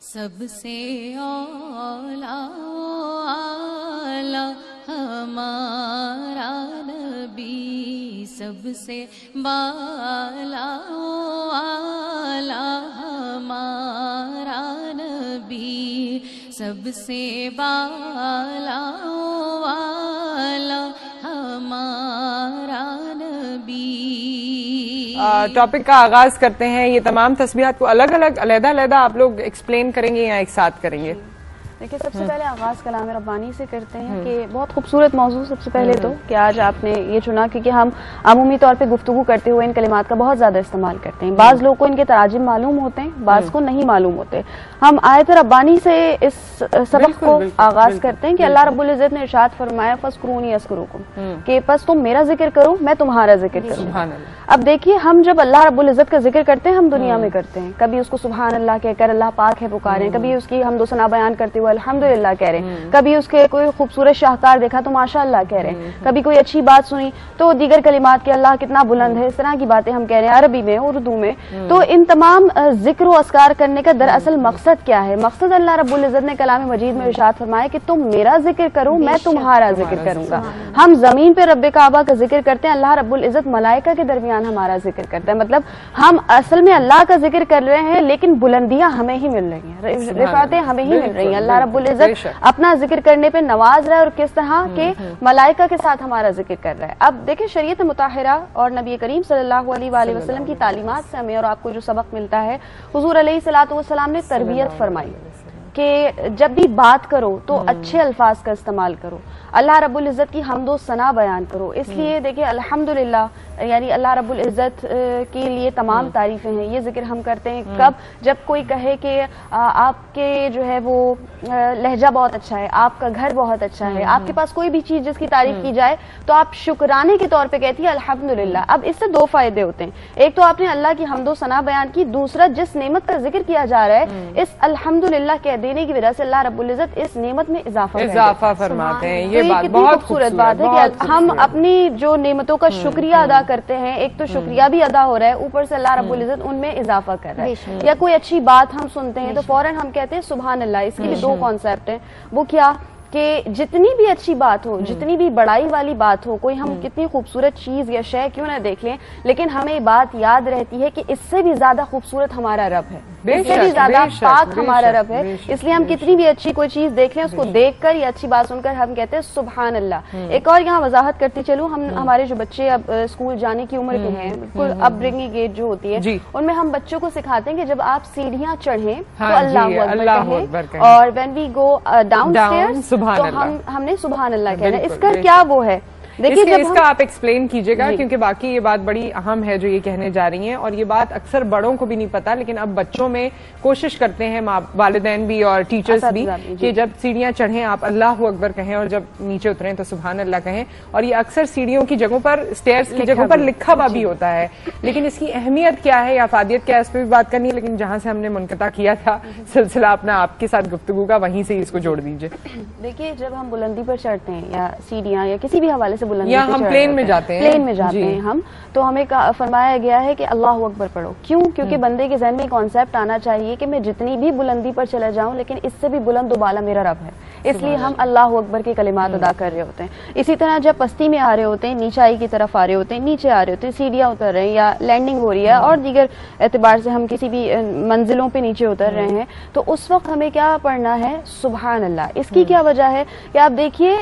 سب سے اولا ہمارا نبی، سب سے بالا ہمارا نبی، سب سے بالا ہمارا نبی۔ ٹاپک کا آغاز کرتے ہیں۔ یہ تمام تسبیحات کو الگ الگ علیحدہ آپ لوگ ایکسپلین کریں گے یا ایک ساتھ کریں گے؟ دیکھیے، سب سے پہلے آغاز کلام ربانی سے کرتے ہیں کہ بہت خوبصورت موضوع سب سے پہلے تو کہ آج آپ نے یہ چنا، کیونکہ ہم عمومی طور پہ گفتگو کرتے ہوئے ان کلمات کا بہت زیادہ استعمال کرتے ہیں۔ بعض لوگوں کو ان کے تراجم معلوم ہوتے ہیں، بعض کو نہیں معلوم ہوتے۔ ہم آیت ربانی سے اس سبق کو آغاز کرتے ہیں کہ اللہ رب العزت نے ارشاد فرمایا فَاذْكُرُونِی أَذْكُرْكُمْ، کہ پس تم میرا ذکر کرو میں تمہارا ذکر کروں۔ اب دیکھیے، ہم جب اللہ رب العزت کا ذکر کرتے ہیں، ہم دنیا میں کرتے ہیں، کبھی اس کو سبحان اللہ کہہ کر اللہ پاک ہے پکاریں، کبھی اس کی حمد و ثنا بیان کرتے ہوئے الحمدللہ کہہ رہے ہیں، کبھی اس کے کوئی خوبصورت شاہکار دیکھا تو ماشاء اللہ کہہ رہے ہیں، کبھی کوئی اچھی بات سنی تو دیگر کلمات کے اللہ کتنا بلند ہے، اس طرح کی باتیں ہم کہہ رہے ہیں عربی میں، اردو میں۔ تو ان تمام ذکر و اذکار کرنے کا دراصل مقصد کیا ہے؟ مقصد اللہ رب العزت نے کلام مجید میں ارشاد فرمایا کہ تم میرا ذکر کرو میں تمہارا ذکر کروں گا۔ ہم زمین پہ رب کعبہ کا ذکر کرتے ہیں، اللہ رب العزت ملائکہ کے درمیان ہمارا ذکر کرتا ہے۔ مطلب ہم اصل میں اللہ کا ذکر کر رہے ہیں، لیکن بلندیاں ہمیں ہی مل رہی ہیں، رفعتیں ہمیں ہی مل رہی ہیں۔ اللہ رب العزت اپنا ذکر کرنے پہ نواز رہا ہے، اور کس طرح کے ملائکہ کے ساتھ ہمارا ذکر کر رہا ہے۔ اب دیکھیں، شریعت مطہرہ اور نبی کریم صلی اللہ علیہ وآلہ وسلم کی تعلیمات سے ہمیں اور آپ کو جو سبق ملتا ہے، حضور علیہ الصلوۃ والسلام نے تربیت فرمائی کہ جب بھی بات کرو تو اچھے الفاظ کا استعمال کرو، اللہ رب العزت کی حمد و ثنا بیان کرو۔ اس لیے دیکھیں، الحمدللہ یعنی اللہ رب العزت کے لیے تمام تعریفیں ہیں۔ یہ ذکر ہم کرتے ہیں کب؟ جب کوئی کہے کہ آپ کے جو ہے وہ لہجہ بہت اچھا ہے، آپ کا گھر بہت اچھا ہے، آپ کے پاس کوئی بھی چیز جس کی تعریف کی جائے تو آپ شکرانے کے طور پہ کہتی ہے الحمدللہ۔ اب اس سے دو فائدے ہوتے ہیں، ایک تو آپ نے اللہ کی حمد و ثنا بیان کی، دوسرا جس نعمت کا ذکر کیا جا رہا ہے اس الحمدللہ کہہ دینے کی وجہ سے اللہ رب العزت اس نعمت میں اضافہ فرماتے ہیں۔ یہ بہت خوبصورت بات ہے کہ ہم اپنی جو نعمتوں کا شکریہ ادا کرتے ہیں، ایک تو شکریہ بھی ادا ہو رہا ہے، اوپر سے اللہ رب العزت ان میں اضافہ کر رہا ہے۔ یا کوئی اچھی بات ہم سنتے ہیں تو فوراً ہم کہتے ہیں سبحان اللہ۔ اس کے بھی دو کانسیپٹ ہیں، وہ کیا کہ جتنی بھی اچھی بات ہو، جتنی بھی بڑائی والی بات ہو، کوئی ہم کتنی خوبصورت چیز یا شے کیوں نہ دیکھ لیں، لیکن ہمیں بات یاد رہتی ہے کہ اس سے بھی زیادہ خوبصورت ہمارا رب ہے، اس سے بھی زیادہ پاک ہمارا رب ہے۔ اس لیے ہم کتنی بھی اچھی کوئی چیز دیکھ لیں، اس کو دیکھ کر یا اچھی بات سن کر ہم کہتے ہیں سبحان اللہ۔ ایک اور یہاں وضاحت کرتی چلوں، ہمارے جو بچے اب اسکول جانے کی عمر کے ہیں، بالکل اپ برنگنگ ایج جو ہوتی ہے، ان میں ہم بچوں کو سکھاتے ہیں کہ جب آپ سیڑھیاں چڑھیں تو اللہ اکبر کہیں، اور when we go down stairs تو ہم نے سبحان اللہ کہنا ہے۔ اس کا کیا وہ ہے؟ دیکھیے، اس کا آپ ایکسپلین کیجئے گا، کیونکہ باقی یہ بات بڑی اہم ہے جو یہ کہنے جا رہی ہیں، اور یہ بات اکثر بڑوں کو بھی نہیں پتا، لیکن اب بچوں میں کوشش کرتے ہیں والدین بھی اور ٹیچرز بھی کہ جب سیڑھیاں چڑھیں آپ اللہ اکبر کہیں، اور جب نیچے اتریں تو سبحان اللہ کہیں۔ اور یہ اکثر سیڑھیوں کی جگہوں پر، سٹیئرز کی جگہوں پر لکھا ہوا بھی ہوتا ہے، لیکن اس کی اہمیت کیا ہے یا افادیت کیا ہے اس پہ بھی بات کرنی ہے، لیکن جہاں سے ہم نے منقطع کیا تھا سلسلہ اپنا آپ کے ساتھ گفتگو کا، وہیں سے اس کو جوڑ دیجئے۔ دیکھیے، جب ہم بلندی پر چڑھتے ہیں یا سیڑھیاں یا کسی بھی حوالے سے بلندی یا ہم پلین میں جاتے ہیں ہم، تو ہمیں فرمایا گیا ہے کہ اللہ اکبر پڑھو۔ کیوں؟ کیونکہ بندے کے ذہن میں کانسیپٹ آنا چاہیے کہ میں جتنی بھی بلندی پر چلا جاؤں لیکن اس سے بھی بلند و بالا میرا رب ہے، اس لیے ہم اللہ اکبر کے کلمات ادا کر رہے ہوتے ہیں۔ اسی طرح جب پستی میں آ رہے ہوتے ہیں، نیچائی کی طرف آ رہے ہوتے ہیں، نیچے آ رہے ہوتے ہیں، سیڑھیاں اتر رہے ہیں یا لینڈنگ ہو رہی ہے اور دیگر اعتبار سے ہم کسی بھی منزلوں پہ نیچے اتر رہے ہیں، تو اس وقت ہمیں کیا پڑھنا ہے؟ سبحان اللہ۔ اس کی کیا وجہ ہے کہ آپ دیکھیے،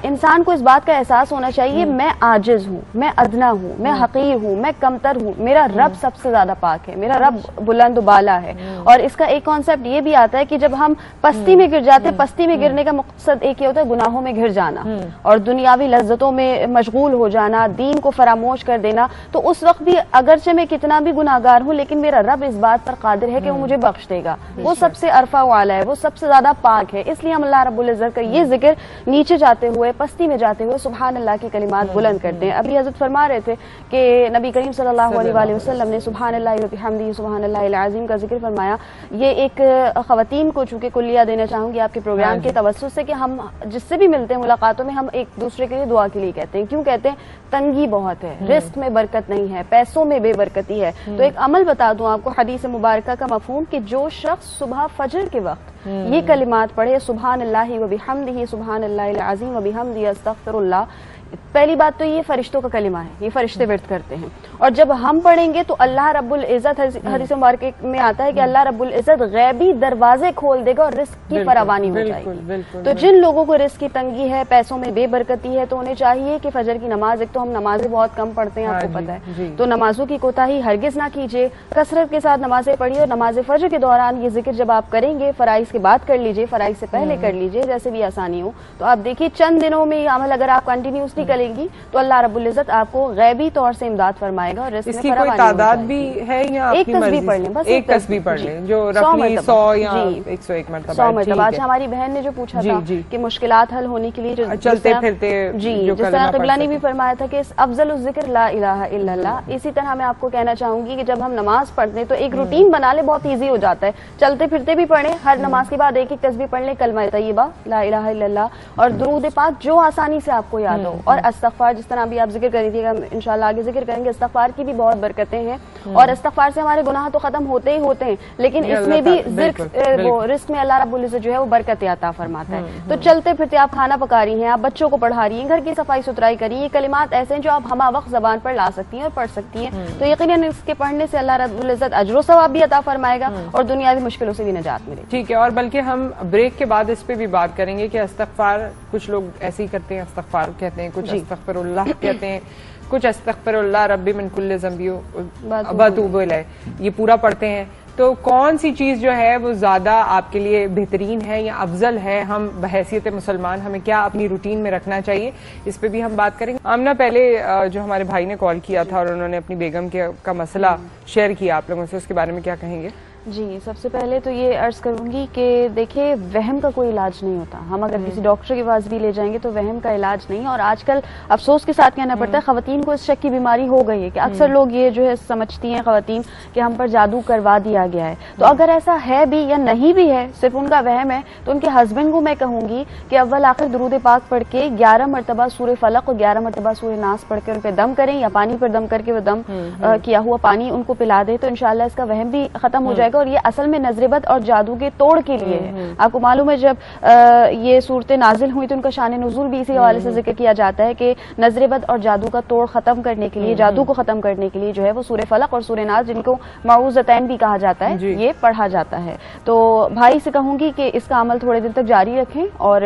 انسان کو اس بات کا احساس ہونا چاہیے میں عاجز ہوں، میں ادنا ہوں، میں حقیر ہوں، میں کمتر ہوں، میرا رب سب سے زیادہ پاک ہے، میرا رب بلند و بالا ہے۔ اور اس کا ایک کانسیپٹ یہ بھی آتا ہے کہ جب ہم پستی میں گر جاتے ہیں، پستی میں گرنے کا مقصد ایک ہی ہوتا ہے گناہوں میں گر جانا اور دنیاوی لذتوں میں مشغول ہو جانا، دین کو فراموش کر دینا، تو اس وقت بھی اگرچہ میں کتنا بھی گناہگار ہوں لیکن میرا رب اس بات پر قادر ہے کہ وہ مجھے بخش دے گا، وہ سب سے عرفہ والا ہے، وہ سب سے زیادہ پاک ہے۔ اس لیے ہم اللہ رب العزت کا یہ ذکر نیچے جاتے جاتے ہوئے پستی میں جاتے ہوئے سبحان اللہ کی کلمات بلند کرتے ہیں. ابھی حضرت فرما رہے تھے کہ نبی کریم صلی اللہ علیہ وآلہ وسلم نے سبحان اللہ وبحمدہ سبحان اللہ العظیم کا ذکر فرمایا. یہ ایک خواتین کو چونکہ کلیہ دینا چاہوں گی آپ کے پروگرام کے توسط سے کہ ہم جس سے بھی ملتے ہیں ملاقاتوں میں ہم ایک دوسرے کے لیے دعا کے لیے کہتے ہیں. کیوں کہتے ہیں؟ تنگی بہت ہے, رزق میں برکت نہیں ہے, پیسوں میں بے برکتی ہے. تو ایک عمل بتا دوں آپ کو حدیث مبارکہ کا مفہوم کہ جو شخص صبح فجر کے وقت یہ کلمات پڑھے سبحان اللہ وبحمدہ سبحان اللہ العظیم وبحمدہ استغفر اللہ, پہلی بات تو یہ فرشتوں کا کلمہ ہے, یہ فرشتے ورد کرتے ہیں. اور جب ہم پڑھیں گے تو اللہ رب العزت حدیث مبارک میں آتا ہے کہ اللہ رب العزت غیبی دروازے کھول دے گا اور رزق کی فراوانی ہو جائے گی. تو جن لوگوں کو رزق کی تنگی ہے, پیسوں میں بے برکتی ہے, تو انہیں چاہیے کہ فجر کی نماز, ایک تو ہم نمازیں بہت کم پڑھتے ہیں آپ کو پتہ ہے, تو نمازوں کی کوتاہی ہرگز نہ کیجیے, کثرت کے ساتھ نمازیں پڑھیے. اور نماز فجر کے دوران یہ ذکر جب آپ کریں گے فرائض کے بعد کر لیجیے, فرائض سے پہلے کر لیجیے, جیسے بھی آسانی ہو. تو آپ دیکھیے چند دنوں میں یہ عمل اگر آپ کنٹینیوسلی کریں گی تو اللہ رب العزت آپ کو غیبی طور سے امداد فرمائے گا. اور اس کی کوئی تعداد بھی ہے یا ایک تسبیح پڑھ لیں, بس ایک تسبیح پڑھ لیں جو رفلی 100 یا 101 مرتبہ. 100 مرتبہ. آج ہماری بہن نے جو پوچھا تھا کہ مشکلات حل ہونے کے لیے جو چلتے پھرتے, جی جس طرح قبلہ نے بھی فرمایا تھا کہ افضل الذکر لا الہ الا اللہ, اسی طرح میں آپ کو کہنا چاہوں گی کہ جب ہم نماز پڑھتے ہیں تو ایک روٹین بنا لیں, بہت ایزی ہو جاتا ہے. چلتے پھرتے بھی پڑھیں, ہر نماز کے بعد ایک ایک تسبیح پڑھ لیں, کلمہ طیبہ لا الہ الا اللہ اور درود پاک جو آسانی سے آپ کو یاد ہو, اور استغفار جس طرح بھی آپ ذکر کر رہی, انشاءاللہ آگے ذکر کریں گے. استغفار کی بھی بہت برکتیں ہیں, اور استغفار سے ہمارے گناہ تو ختم ہوتے ہی ہوتے ہیں, لیکن اس میں بھی رزق میں اللہ رب العزت جو ہے وہ برکت عطا فرماتا ہے. تو چلتے پھرتے آپ کھانا پکا رہی ہیں, آپ بچوں کو پڑھا رہی ہیں, گھر کی صفائی ستھرائی کری, یہ کلمات ایسے ہیں جو آپ ہمہ وقت زبان پر لا سکتی ہیں اور پڑھ سکتی ہیں. تو یقیناً اس کے پڑھنے سے اللہ رب العزت اجر و ثواب بھی عطا فرمائے گا اور دنیاوی مشکلوں سے بھی نجات ملے. ٹھیک ہے, اور بلکہ ہم بریک کے بعد اس پہ بھی بات کریں گے کہ استغفار کچھ لوگ ایسے ہی کرتے ہیں, استغفار کہتے ہیں, کچھ استغفر اللہ کہتے ہیں, کچھ استغفر اللہ ربی من کل ذنب واتوب الیہ, یہ پورا پڑھتے ہیں. تو کون سی چیز جو ہے وہ زیادہ آپ کے لیے بہترین ہے یا افضل ہے, ہم بحیثیت مسلمان ہمیں کیا اپنی روٹین میں رکھنا چاہیے, اس پہ بھی ہم بات کریں گے. آمنہ, پہلے جو ہمارے بھائی نے کال کیا تھا اور انہوں نے اپنی بیگم کا مسئلہ شیئر کیا آپ لوگوں سے, اس کے بارے میں کیا کہیں گے؟ جی, سب سے پہلے تو یہ عرض کروں گی کہ دیکھیں وہم کا کوئی علاج نہیں ہوتا. ہم اگر کسی ڈاکٹر کے پاس بھی لے جائیں گے تو وہم کا علاج نہیں. اور آج کل افسوس کے ساتھ کہنا پڑتا ہے خواتین کو اس شک کی بیماری ہو گئی ہے کہ اکثر لوگ یہ جو ہے سمجھتی ہیں خواتین کہ ہم پر جادو کروا دیا گیا ہے. تو اگر ایسا ہے بھی یا نہیں بھی ہے, صرف ان کا وہم ہے, تو ان کے ہسبینڈ کو میں کہوں گی کہ اول آخر درود پاک پڑھ کے 11 مرتبہ سورہ فلق اور 11 مرتبہ سورہ ناس پڑھ کے ان پہ دم کریں, یا پانی پر دم کر کے وہ دم کیا ہوا پانی ان کو پلا دے, تو انشاءاللہ اس کا وہم بھی ختم ہو جائے گا. اور یہ اصل میں نظر بد اور جادو کے توڑ کے لیے ہے. آپ کو معلوم ہے جب یہ صورتیں نازل ہوئی تو ان کا شان نزول بھی اسی حوالے سے ذکر کیا جاتا ہے کہ نظر بد اور جادو کا توڑ ختم کرنے کے لیے, جادو کو ختم کرنے کے لیے جو ہے وہ سورہ فلق اور سورہ ناس, جن کو معوذتین بھی کہا جاتا ہے, یہ پڑھا جاتا ہے. تو بھائی سے کہوں گی کہ اس کا عمل تھوڑے دن تک جاری رکھیں اور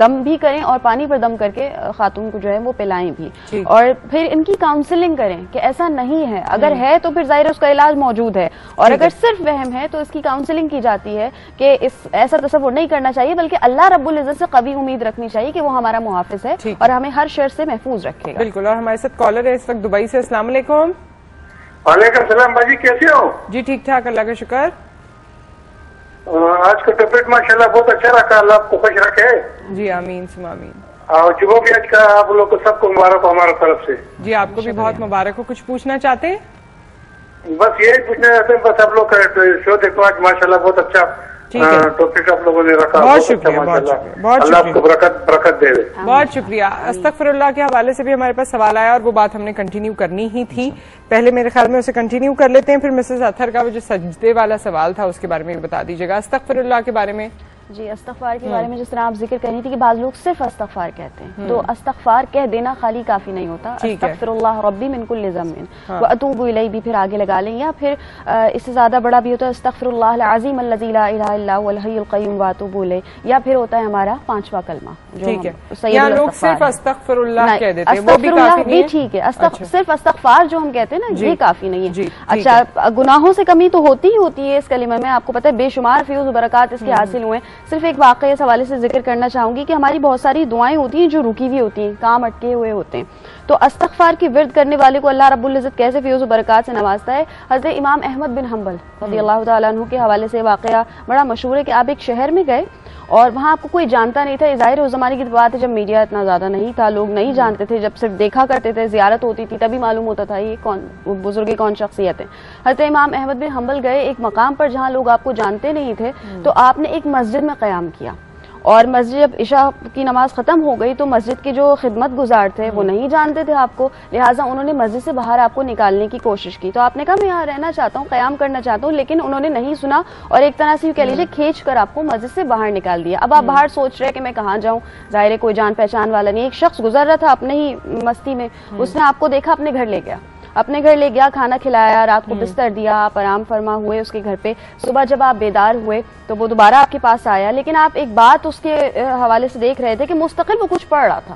دم بھی کریں اور پانی پر دم کر کے خاتون کو جو ہے وہ پلائیں بھی, اور پھر ان کی کاؤنسلنگ کریں کہ ایسا نہیں ہے. اگر ہے تو پھر ظاہر اس کا علاج موجود ہے, اور اگر صرف وہم ہے تو اس کی کاؤنسلنگ کی جاتی ہے کہ ایسا تصور نہیں کرنا چاہیے, بلکہ اللہ رب العزت سے قوی امید رکھنی چاہیے کہ وہ ہمارا محافظ ہے اور ہمیں ہر شر سے محفوظ رکھے گا. بالکل. اور ہمارے ساتھ کالر ہے اس وقت دبئی سے. السلام علیکم. وعلیکم السلام باجی, کیسے ہو؟ جی ٹھیک ٹھاک, اللہ کا شکر. آج کا ٹاپک ماشاءاللہ بہت اچھا رکھا, اللہ آپ کو خوش رکھے. جی آمین ثم آمین. اور جمعہ بھی آج کا آپ لوگ کو سب کو مبارک ہو ہمارے طرف سے. جی آپ کو بھی بہت مبارک ہو. کچھ پوچھنا چاہتے ہیں؟ بس یہی پوچھنا چاہتے ہیں, بس آپ لوگ شو دیکھو آج ماشاءاللہ بہت اچھا ٹاپک آپ لوگوں نے رکھا. بہت شکریہ, بہت شکریہ, اللہ آپ کو برکت دے. بہت شکریہ. استغفر اللہ کے حوالے سے بھی ہمارے پاس سوال آیا اور وہ بات ہم نے کنٹینیو کرنی ہی تھی. پہلے میرے خیال میں اسے کنٹینیو کر لیتے ہیں, پھر مسز اطہر کا وہ جو سجدے والا سوال تھا اس کے بارے میں بھی بتا دیجیے گا. استغفر اللہ کے بارے میں. جی, استغفار کے بارے میں جس طرح آپ ذکر کر رہی تھی کہ بعض لوگ صرف استغفار کہتے ہیں, تو استغفار کہہ دینا خالی کافی نہیں ہوتا. استغفر اللہ ربی من کل ذنب واتوب الیہ بھی پھر آگے لگا لیں, یا پھر اس سے زیادہ بڑا بھی ہوتا ہے استغفر اللہ العظیم الذی لا الہ الا هو الحی القیوم واتوب الیہ, یا پھر ہوتا ہے ہمارا 5واں کلمہ. ٹھیک ہے, یا لوگ صرف استغفر اللہ کہہ دیتے ہیں, وہ بھی کافی نہیں ہے. ٹھیک ہے, صرف استغفار جو ہم کہتے ہیں نا یہ کافی نہیں ہے. اچھا, گناہوں سے کمی تو ہوتی ہی ہوتی ہے اس کلمہ میں, آپ کو پتہ ہے بے شمار فیوز و برکات اس کے حاصل ہوئے. صرف ایک واقعہ اس حوالے سے ذکر کرنا چاہوں گی کہ ہماری بہت ساری دعائیں ہوتی ہیں جو رکی ہوئی ہوتی ہیں, کام اٹکے ہوئے ہوتے ہیں. تو استغفار کی ورد کرنے والے کو اللہ رب العزت کیسے فیوز و برکات سے نوازتا ہے. حضرت امام احمد بن حنبل رضی اللہ تعالیٰ عنہ کے حوالے سے واقعہ بڑا مشہور ہے کہ آپ ایک شہر میں گئے اور وہاں آپ کو کوئی جانتا نہیں تھا. ظاہر ہے اس زمانے کی بات ہے جب میڈیا اتنا زیادہ نہیں تھا, لوگ نہیں جانتے تھے, جب صرف دیکھا کرتے تھے, زیارت ہوتی تھی تبھی معلوم ہوتا تھا یہ کون بزرگ کون شخصیت ہے. حضرت امام احمد بن حنبل گئے ایک مقام پر جہاں لوگ آپ کو جانتے نہیں تھے, تو آپ نے ایک مسجد میں قیام کیا, اور مسجد جب عشاء کی نماز ختم ہو گئی تو مسجد کے جو خدمت گزار تھے وہ نہیں جانتے تھے آپ کو, لہٰذا انہوں نے مسجد سے باہر آپ کو نکالنے کی کوشش کی. تو آپ نے کہا میں یہاں رہنا چاہتا ہوں, قیام کرنا چاہتا ہوں, لیکن انہوں نے نہیں سنا اور ایک طرح سے کہہ لیجیے کھینچ کر آپ کو مسجد سے باہر نکال دیا. اب آپ باہر سوچ رہے کہ میں کہاں جاؤں, ظاہر ہے کوئی جان پہچان والا نہیں, ایک شخص گزر رہا تھا اپنے ہی مستی میں, اس نے آپ کو دیکھا اپنے گھر لے گیا, اپنے گھر لے گیا, کھانا کھلایا, رات کو بستر دیا, آپ آرام فرما ہوئے اس کے گھر پہ. صبح جب آپ بیدار ہوئے تو وہ دوبارہ آپ کے پاس آیا, لیکن آپ ایک بات اس کے حوالے سے دیکھ رہے تھے کہ مستقل وہ کچھ پڑھ رہا تھا.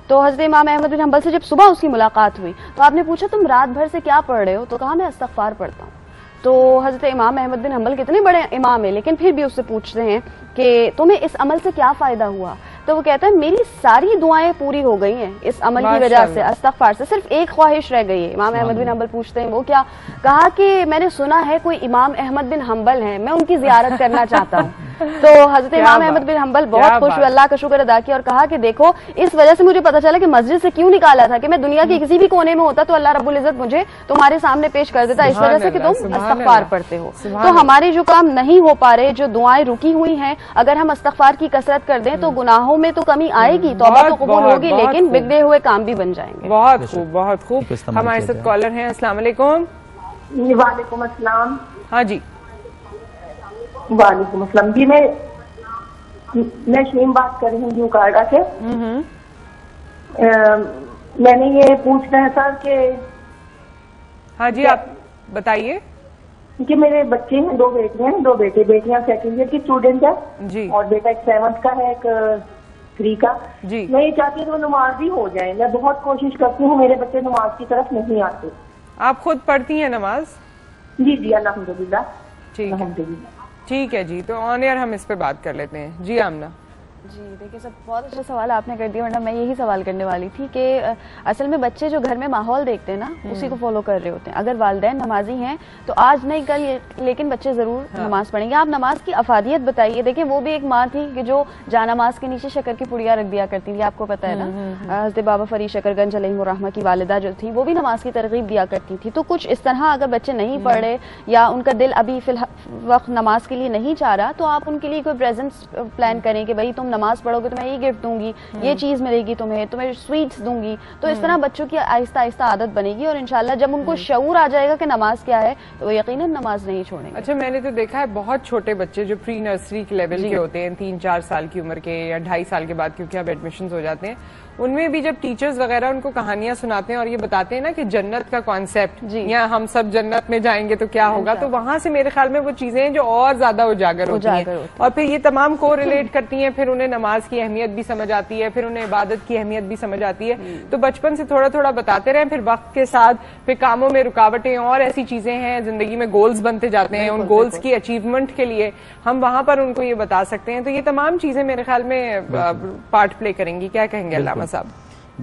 تو حضرت امام احمد بن حنبل سے جب صبح اس کی ملاقات ہوئی تو آپ نے پوچھا تم رات بھر سے کیا پڑھ رہے ہو؟ تو کہا میں استغفار پڑھتا ہوں. تو حضرت امام احمد بن حنبل کتنے بڑے امام ہیں, لیکن پھر بھی اس سے پوچھتے ہیں کہ تمہیں اس عمل سے کیا فائدہ ہوا؟ تو وہ کہتا ہے میری ساری دعائیں پوری ہو گئی ہیں اس عمل کی وجہ سے, استغفار سے, صرف ایک خواہش رہ گئی ہے. امام احمد بن حنبل پوچھتے ہیں وہ کیا؟ کہا کہ میں نے سنا ہے کوئی امام احمد بن حنبل ہیں, میں ان کی زیارت کرنا چاہتا ہوں. تو حضرت امام احمد بن حنبل بہت خوش ہوئے, اللہ کا شکر ادا کیا اور کہا کہ دیکھو اس وجہ سے مجھے پتا چلا کہ مسجد سے کیوں نکالا تھا, کہ میں دنیا کے کسی بھی کونے میں ہوتا تو اللہ رب العزت مجھے تمہارے سامنے پیش کر دیتا, اس وجہ سے کہ تم استغفار پڑھتے ہو. تو ہمارے جو کام نہیں ہو پا رہے, جو دعائیں رکی ہوئی ہیں, اگر ہم استغفار کی کثرت کر دیں تو گناہوں میں تو کمی آئے گی, توبہ تو قبول ہوگی, لیکن بگڑے ہوئے کام بھی بن جائیں گے. بہت خوب, بہت خوب. ہمارے ساتھ کالر ہیں. السلام علیکم. وعلیکم السلام. ہاں جی. وعلیکم السلام جی, میں شیم بات کر رہی ہوں کارڈا سے. میں نے یہ پوچھنا ہے سر کہ ہاں جی آپ بتائیے. کہ میرے بچے ہیں, 2 بیٹیاں ہیں, 2 بیٹے, بیٹیاں سیکنڈ ایئر کی اسٹوڈنٹ ہے جی, اور بیٹا ایک 7th کا ہے, ایک 3 کا جی. میں یہ چاہتی ہوں کہ وہ نمازی ہو جائیں. میں بہت کوشش کرتی ہوں, میرے بچے نماز کی طرف نہیں آتے. آپ خود پڑھتی ہیں نماز؟ جی جی الحمدللہ. ٹھیک ہے جی, تو آن ایئر ہم اس پہ بات کر لیتے ہیں. جی آمنہ. جی دیکھیں سب بہت اچھا سوال آپ نے کر دیا, ورنہ میں یہی سوال کرنے والی تھی کہ اصل میں بچے جو گھر میں ماحول دیکھتے ہیں نا اسی کو فالو کر رہے ہوتے ہیں. اگر والدین نمازی ہیں تو آج نہیں کل لیکن بچے ضرور نماز پڑھیں گے. آپ نماز کی افادیت بتائیے. دیکھیں وہ بھی ایک ماں تھی کہ جو جا نماز کے نیچے شکر کی پڑیاں رکھ دیا کرتی تھی, آپ کو پتہ ہے نا. حضرت بابا فرید شکر گنج علیہ الرحمہ کی والدہ جو تھی وہ بھی نماز کی ترغیب دیا کرتی تھی. تو کچھ اس طرح اگر بچے نہیں پڑھ رہے یا ان کا دل ابھی فی الوقت نماز کے لیے نہیں چاہ رہا تو آپ ان کے لیے کوئی پریزنٹس پلان کریں کہ بھائی تم نماز پڑھو گے تو میں یہ گفٹ دوں گی, یہ چیز ملے گی تمہیں سویٹس دوں گی. تو اس طرح بچوں کی آہستہ آہستہ عادت بنے گی اور انشاءاللہ جب ان کو شعور آ جائے گا کہ نماز کیا ہے تو وہ یقیناً نماز نہیں چھوڑیں گے. اچھا میں نے تو دیکھا ہے بہت چھوٹے بچے جو پری نرسری کے لیول کے ہوتے ہیں, 3-4 سال کی عمر کے یا 2.5 سال کے بعد, کیونکہ اب ایڈمیشنز ہو جاتے ہیں, ان میں بھی جب ٹیچرز وغیرہ ان کو کہانیاں سناتے ہیں اور یہ بتاتے ہیں نا کہ جنت کا کانسیپٹ یا ہم سب جنت میں جائیں گے تو کیا ہوگا, تو وہاں سے میرے خیال میں وہ چیزیں جو اور زیادہ اجاگر ہوتی ہیں اور پھر یہ تمام کو ریلیٹ کرتی ہیں, پھر انہیں نماز کی اہمیت بھی سمجھ آتی ہے, پھر انہیں عبادت کی اہمیت بھی سمجھ آتی ہے. تو بچپن سے تھوڑا تھوڑا بتاتے رہیں, پھر وقت کے ساتھ پھر کاموں میں رکاوٹیں اور ایسی چیزیں ہیں زندگی میں, گولز بنتے جاتے ہیں, ان گولز کی اچیومنٹ کے لیے ہم وہاں پر ان کو یہ بتا سکتے ہیں. تو یہ تمام چیزیں میرے خیال میں پارٹ پلے کریں گی. کیا کہیں گے علامہ صاحب؟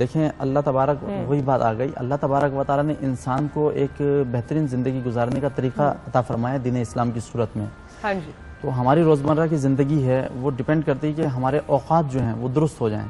دیکھیں اللہ تبارک وہی بات آ گئی, اللہ تبارک و تعالیٰ نے انسان کو ایک بہترین زندگی گزارنے کا طریقہ عطا فرمایا دین اسلام کی صورت میں. ہاں جی. تو ہماری روزمرہ کی زندگی ہے وہ ڈیپینڈ کرتی ہے کہ ہمارے اوقات جو ہیں وہ درست ہو جائیں,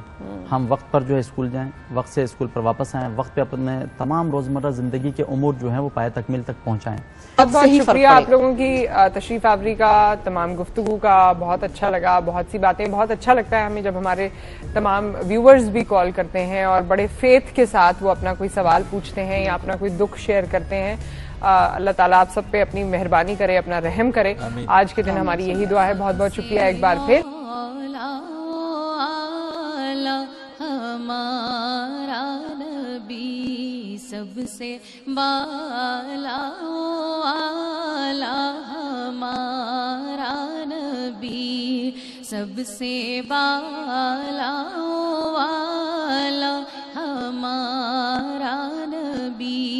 ہم وقت پر جو ہے اسکول جائیں, وقت سے اسکول پر واپس آئیں, وقت پہ اپنے تمام روزمرہ زندگی کے امور جو ہیں وہ پایہ تکمیل تک پہنچائیں. بہت شکریہ آپ لوگوں کی تشریف آوری کا, تمام گفتگو کا. بہت اچھا لگا, بہت سی باتیں. بہت اچھا لگتا ہے ہمیں جب ہمارے تمام ویورز بھی کال کرتے ہیں اور بڑے فیتھ کے ساتھ وہ اپنا کوئی سوال پوچھتے ہیں یا اپنا کوئی دکھ شیئر کرتے ہیں. اللہ تعالیٰ آپ سب پہ اپنی مہربانی کرے, اپنا رحم کرے. آج کے دن ہماری یہی دعا ہے. بہت بہت شکریہ ایک بار پھر. ہمارا نبی سب سے بالا, ہمارا نبی سب سے بالا, ہمارا نبی